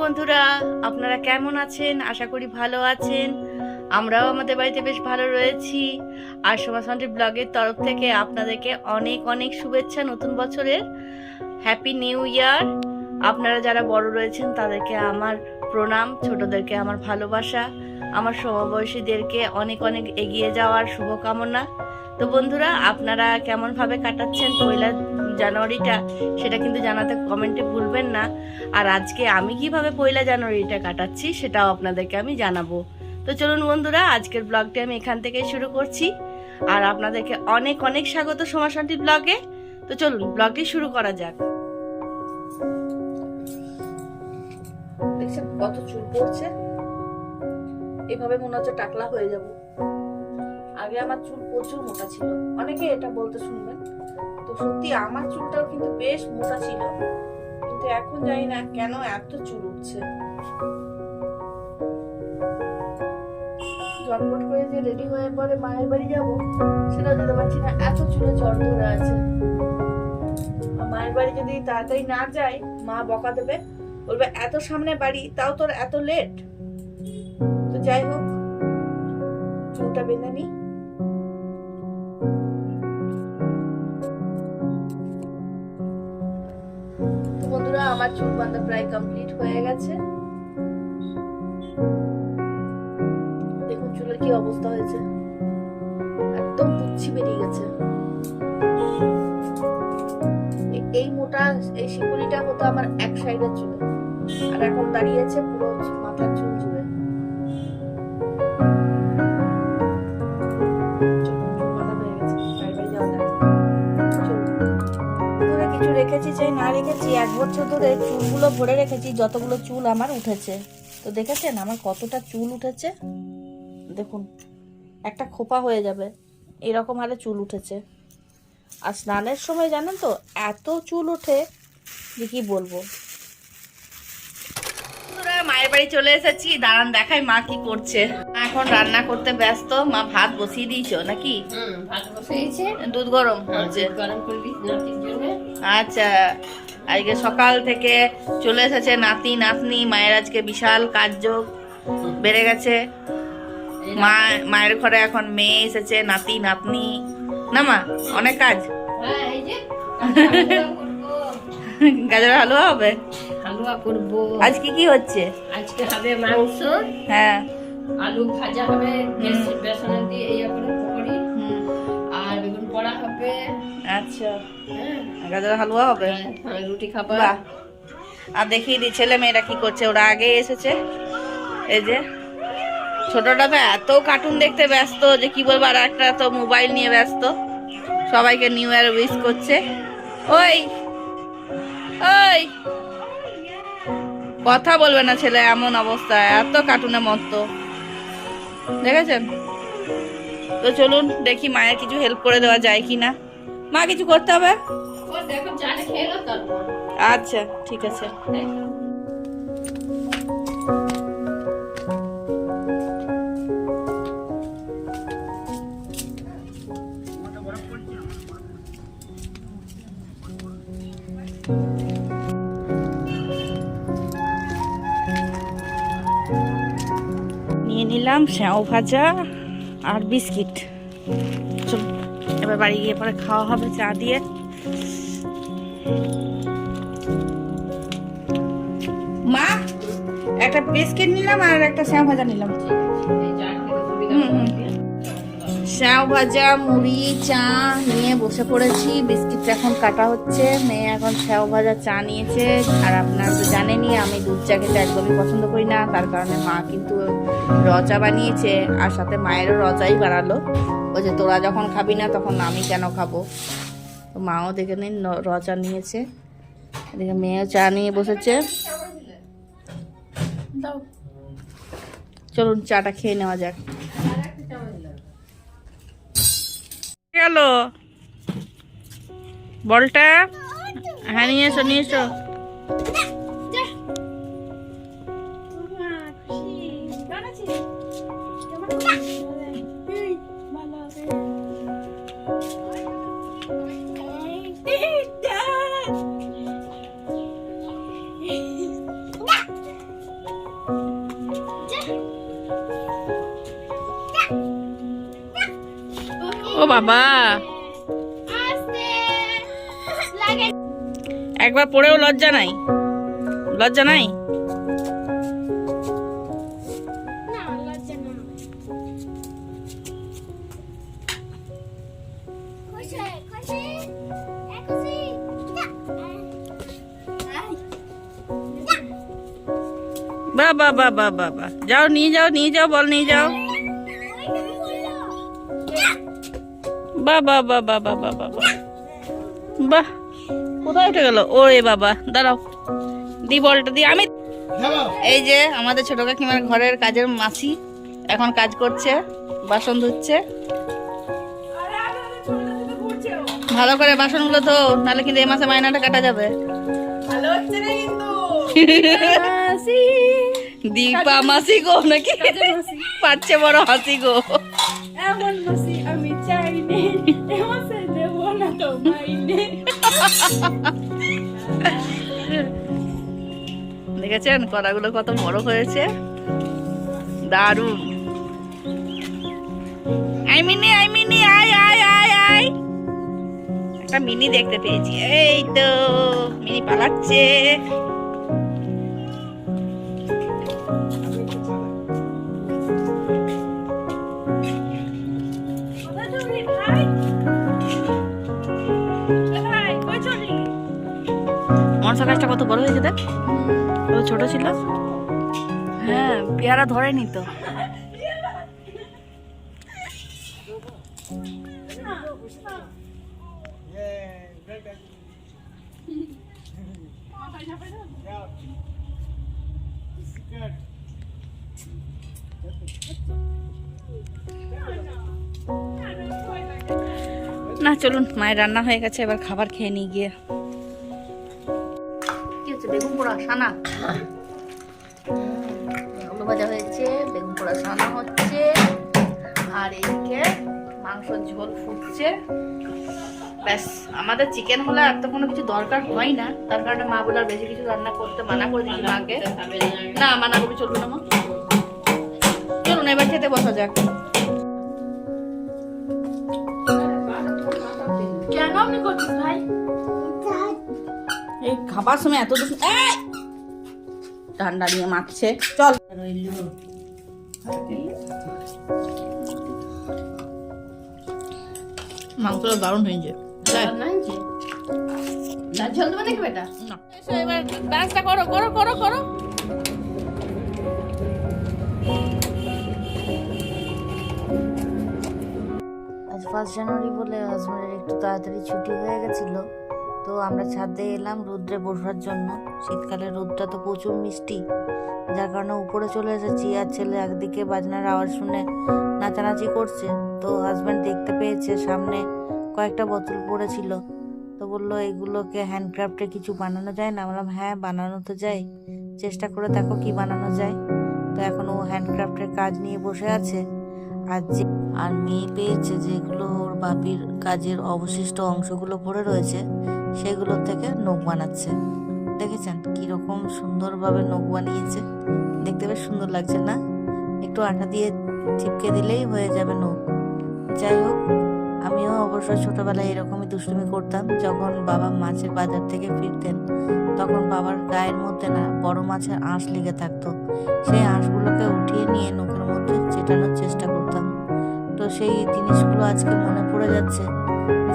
বন্ধুরা, আপনারা কেমন আছেন? আশা করি ভালো আছেন। আমরাও আমাদের বাড়িতে বেশ ভালো রয়েছি। আর সোমাশান্তি ব্লগের তরফ থেকে আপনাদেরকে অনেক অনেক শুভেচ্ছা নতুন বছরের। Happy new year. আপনারা যারা বড় রয়েছেন তাদেরকে আমার প্রণাম, ছোটদেরকে আমার ভালোবাসা, আমার সমবয়সীদেরকে অনেক অনেক এগিয়ে যাওয়ার শুভকামনা। তো বন্ধুরা, আপনারা কেমনভাবে কাটাচ্ছেন পয়লা জানুয়ারিটা সেটা কিন্তু জানাতে কমেন্টে ভুলবেন না। আর আজকে আমি কিভাবে পয়লা জানুয়ারিটা কাটাচ্ছি সেটাও আপনাদেরকে আমি জানাবো। তো চলুন বন্ধুরা, আজকের ব্লগটি আমি এখান থেকে শুরু করছি। আর আপনাদেরকে অনেক অনেক স্বাগত সোমাশান্তি ব্লগে। তো চলুন ব্লগটি শুরু করা যাক। দেখছেন কত চুল পড়ছে? এভাবে মনে হচ্ছে টাকলা হয়ে যাব। আগে আমার চুল প্রচুর মোটা ছিল, অনেকে এটা বলতে শুনবেন। তো সত্যি আমার চুলটাও কিন্তু বেশ মোটা ছিল, কিন্তু এখন জানি না কেন এত চুল উঠছে। ঝটপট করে যে রেডি হয়ে পরে মায়ের বাড়ি যাব সেটা যেতে পারছি না, এত চুলে জ্বর ধরে আছে। মায়ের বাড়ি যদি তাড়াতাড়ি না যাই মা বকা দেবে, বলবে এত সামনে বাড়ি তাও তোর এত লেট। তো যাই হোক, চুলটা বেঁধে নি। তো বন্ধুরা, আমার চুল বাঁধা প্রায় কমপ্লিট হয়ে গেছে। দেখুন চুলের কি অবস্থা হয়েছে, একদম পুচ্ছি বেরিয়ে গেছে। এই মোটা এই শিকুলিটা হতো আমার এক সাইডের চুলে, আর এখন দাঁড়িয়েছে পুরো মাথার চুল জুড়ে। কিছু রেখেছি চাই না রেখেছি, 1 বছর ধরে চুলগুলো ভরে রেখেছি, যতগুলো চুল আমার উঠেছে। তো দেখেছেন আমার কতটা চুল উঠেছে? দেখুন, একটা খোপা হয়ে যাবে এরকম হারে চুল উঠেছে। আর স্নানের সময় জানেন তো এত চুল ওঠে যে কি বলবো। মায়ের বাড়ি চলে এসেছি, দাঁড়ান দেখাই মা কি করছে। এখন রান্না করতে ব্যস্ত। মা ভাত বসিয়ে দিয়েছো নাকি? ভাত বসিয়েছে, দুধ গরম হচ্ছে। গরম করবি নাতির জন্য। আচ্ছা, আজকে সকাল থেকে চলে এসেছে নাতি নাতনি। মায়ের আজকে বিশাল কাজযোগ বেড়ে গেছে। মায়ের ঘরে এখন মেয়ে এসেছে, নাতি নাতনি। না মা, অনেক কাজ। হ্যাঁ, এই যে গাজর হালুয়া হবে, হালুয়া করবো। আজকে কি হচ্ছে? আজকে হবে মাংস, হ্যাঁ, আলু ভাজা হবে বেসন দিয়ে ইয়ে করে পকোড়ি, আর বেগুন পোড়া হবে। আচ্ছা, হ্যাঁ, গাজর হালুয়া হবে। রুটি খাবা। বাহ, আর দেখিয়ে দি ছেলে মেয়েরা কি করছে। ওরা আগে এসেছে। এই যে ছোটটা তো এত কার্টুন দেখতে ব্যস্ত যে কি বলবো, আর একটা তো মোবাইল নিয়ে ব্যস্ত। সবাইকে নিউ ইয়ার উইশ করছে। ওই ওই কথা বলবে না ছেলে, এমন অবস্থা, এত কার্টুনের মতো দেখেছেন। তো চলুন দেখি মায়ের কিছু হেল্প করে দেওয়া যায় কিনা। মা কিছু করতে হবে? দেখো জানে খেলো তারপর। আচ্ছা ঠিক আছে। নিয়ে নিলাম স্যাও ভাজা আর বিস্কিট। চল এবার বাড়ি গিয়ে পরে খাওয়া হবে চা দিয়ে। মা, একটা বিস্কিট নিলাম আর একটা স্যাও ভাজা নিলাম। স্যাও ভাজা, মুড়ি, চা নিয়ে বসে পড়েছি। বিস্কিট এখন কাটা হচ্ছে। মেয়ে এখন স্যাও ভাজা, চা নিয়েছে। আর আপনারা তো জানেনই আমি দুধ চা খেতে একদমই পছন্দ করি না, তার কারণে মা কিন্তু র চা বানিয়েছে, আর সাথে মায়েরও র চাই বানালো। বলছে তোরা যখন খাবি না তখন আমি কেন খাবো। তো মাও দেখে নিন র চা নিয়েছে, এদিকে মেয়েও চা নিয়ে বসেছে। চলুন চাটা খেয়ে নেওয়া যাক। গেল বলটা? হ্যাঁ নিয়ে এসো নিয়ে এসো। ও বাবা, একবার পড়েও লজ্জা নাই? লজ্জা নাই? বাবা বাবা বাবা, যাও নিয়ে যাও, নিয়ে যাও, বল নিয়ে যাও। বাবা বাবা বাবা বাবা, বাহ, কোথায় উঠে গেল? ওরে বাবা, দাঁড়াও, দি বলটা দি। আমি এই যে আমাদের ছোট কাকিমার ঘরের কাজের মাসি এখন কাজ করছে, বাসন ধুচ্ছে। ভালো করে বাসনগুলো তো, নাহলে কিন্তু এই মাসে মাইনাটা কাটা যাবে। দীপা মাসি গো নাকি পাচ্ছে বড় হাসি গো। এমন মাসি আমি চাইনি, এমন সে দেব না তো মাইনে। দেখেছেন কলাগুলো কত বড় হয়েছে, দারুণ। আই মিনি, আই মিনি, আয় আয় আয় আয়, একটা মিনি দেখতে পেয়েছি। এই তো মিনি পালাচ্ছে। মনসা গাছটা কত বড় হয়েছে দেখ, কত ছোট ছিল। হ্যাঁ, পেয়ারা ধরেনি তো। না চলুন, মায়ের রান্না হয়ে গেছে, এবার খাবার খেয়ে নিয়ে গিয়ে। কি হচ্ছে? বেগুন পোড়া সানা, আলু ভাজা হয়েছে, বেগুন পোড়া সানা হচ্ছে, আর এদিকে মাংসের ঝোল ফুটছে। ব্যাস, আমাদের চিকেন হলে আর তো কোনো কিছু দরকার হয় না, তার কারণে মা বলে আর বেশি কিছু রান্না করতে মানা করে দিই মাকে। না, মানা করবি চলুন না মা, চলুন এবার খেতে বসা যাক। কেন আপনি করছিস ভাই? এই খাবার সময় এত ঠান্ডা নিয়ে মাখছে। চল, মাংসটা দারুণ হয়েছে। ঝোল দেবে নাকি বেটা? এবার ডান্সটা করো করো করো করো। আজ 1 জানুয়ারি বলে হাজবেন্ডের একটু তাড়াতাড়ি ছুটি হয়ে গেছিল, তো আমরা ছাদে এলাম রোদ্রে বসার জন্য। শীতকালে রোদটা তো প্রচুর মিষ্টি, যার কারণে উপরে চলে এসেছি। আর ছেলে একদিকে বাজনার আওয়াজ শুনে নাচানাচি করছে, তো হাজবেন্ড দেখতে পেয়েছে সামনে কয়েকটা বোতল পড়েছিল, তো বললো এগুলোকে হ্যান্ডক্রাফটে কিছু বানানো যায় না? বললাম হ্যাঁ বানানো তো যায়, চেষ্টা করে দেখো কি বানানো যায়। তো এখন ও হ্যান্ডক্রাফটের কাজ নিয়ে বসে আছে। আর মেয়ে পেয়েছে যেগুলো ওর বাপির কাজের অবশিষ্ট অংশগুলো পড়ে রয়েছে, সেগুলো থেকে নখ বানাচ্ছে। দেখেছেন কিরকম সুন্দরভাবে নখ বানিয়েছে, দেখতে বেশ সুন্দর লাগছে না? একটু আঠা দিয়ে চিপকে দিলেই হয়ে যাবে নখ। যাই হোক, আমিও অবশ্য ছোটবেলায় এরকমই দুষ্টুমি করতাম। যখন বাবা মাছের বাজার থেকে ফিরতেন, তখন বাবার গায়ের মধ্যে না বড় মাছের আঁশ লেগে থাকতো, সেই আঁশগুলোকে উঠিয়ে নিয়ে নখের মধ্যে চেটানোর চেষ্টা করতাম। তো সেই জিনিসগুলো আজকে মনে পড়ে যাচ্ছে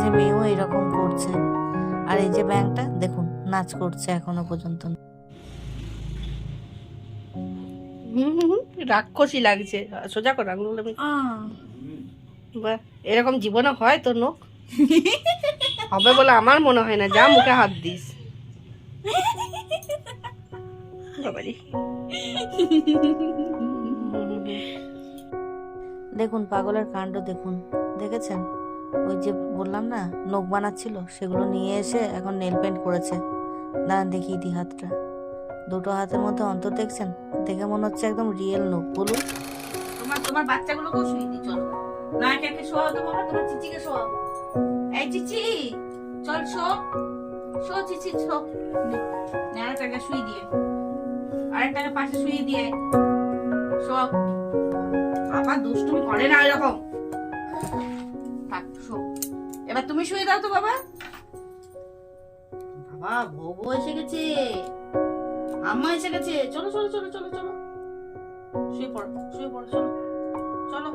যে মেয়েও এরকম করছে। আর এই যে ব্যাংকটা দেখুন নাচ করছে এখনো পর্যন্ত। রাক্ষসী লাগছে। সোজা কর আঙুলগুলো। বাহ, এরকম জীবনে হয় তোর নখ? হবে বলে আমার মনে হয় না, যা মুখে হাত দিস। বাবারি, দেখুন পাগলের কাণ্ড দেখুন, দেখেছেন? ওই যে বললাম না নখ বানাচ্ছিল, সেগুলো নিয়ে এসে এখন নেল পেন্ট করেছে। দাঁড়ান দেখিয়ে দিই হাতটা, দুটো হাতের মধ্যে অন্তর দেখছেন? দেখে মনে হচ্ছে একদম রিয়েল নখ। বলুন, তোমার বাচ্চাগুলোকেও শুয়ে দিই, চলো না, একে শোয়াও তো বাবা, তোমার চিচিকে শোয়াও। এই চিচি, চল শো শো, চিচি শো। আরেকটাকে শুয়ে দিয়ে, আরেকটাকে পাশে শুয়ে দিয়ে শোয়াও। বাবা দুষ্টুমি করে না এরকম। থাক। এবার তুমি শুয়ে দাও তো বাবা। বাবা বউ এসে গেছে, আম্মা এসে গেছে। চলো চলো চলো চলো চলো, শুয়ে পড়ো শুয়ে পড়ো, চলো চলো।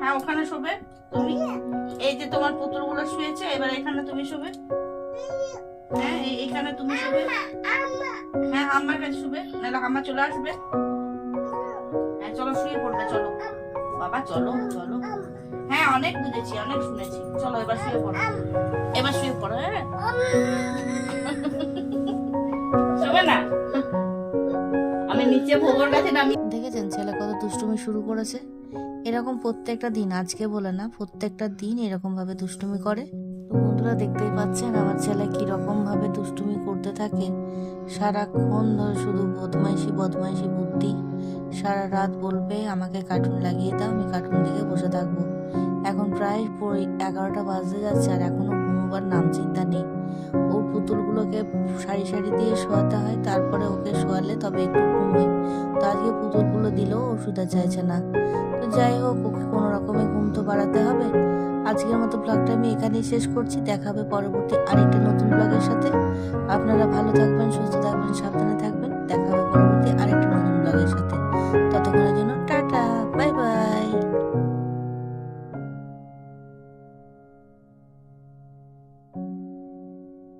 হ্যাঁ ওখানে শোবে তুমি। এই যে তোমার পুতুলগুলো শুয়েছে, এবার এখানে তুমি শোবে। হ্যাঁ এইখানে তুমি শোবে। হ্যাঁ আম্মার কাছে শুবে, নাহলে আম্মা চলে আসবে। হ্যাঁ চলো শুয়ে পড়বে, চলো বাবা চলো চলো। হ্যাঁ অনেক বুঝেছি, অনেক শুনেছি, চলো এবার শুয়ে পড়ো, এবার শুয়ে পড়ো। হ্যাঁ শোবে না, আমি নিচে ভোগর কাছে নামি। দেখেছেন ছেলে কত দুষ্টুমি শুরু করেছে। এরকম প্রত্যেকটা দিন, আজকে বলে না, প্রত্যেকটা দিন এরকম ভাবে দুষ্টুমি করে। তো বন্ধুরা দেখতেই পাচ্ছেন আমার ছেলে কি রকম ভাবে দুষ্টুমি করতে থাকে। সারাক্ষণ ধরে শুধু বদমাইশি বদমাইশি বুদ্ধি। সারা রাত বলবে আমাকে কার্টুন লাগিয়ে দাও, আমি কার্টুন দিকে বসে থাকবো। এখন প্রায় 11টা বাজতে যাচ্ছে আর এখনো ঘুমোবার নাম চিন্তা নেই। ওর পুতুলগুলোকে সারি সারি দিয়ে শোয়াতে হয়, তারপরে ওকে শোয়ালে তবে একটু ঘুমোয়। তো আজকে পুতুলগুলো দিলেও ও শুতে চাইছে না। তো যাই হোক, ওকে কোনো রকমে ঘুম তো বাড়াতে হবে। আজকের মতো ব্লগটা আমি এখানেই শেষ করছি। দেখা হবে পরবর্তী আরেকটা নতুন ব্লগের সাথে। আপনারা ভালো থাকবেন, সুস্থ থাকবেন।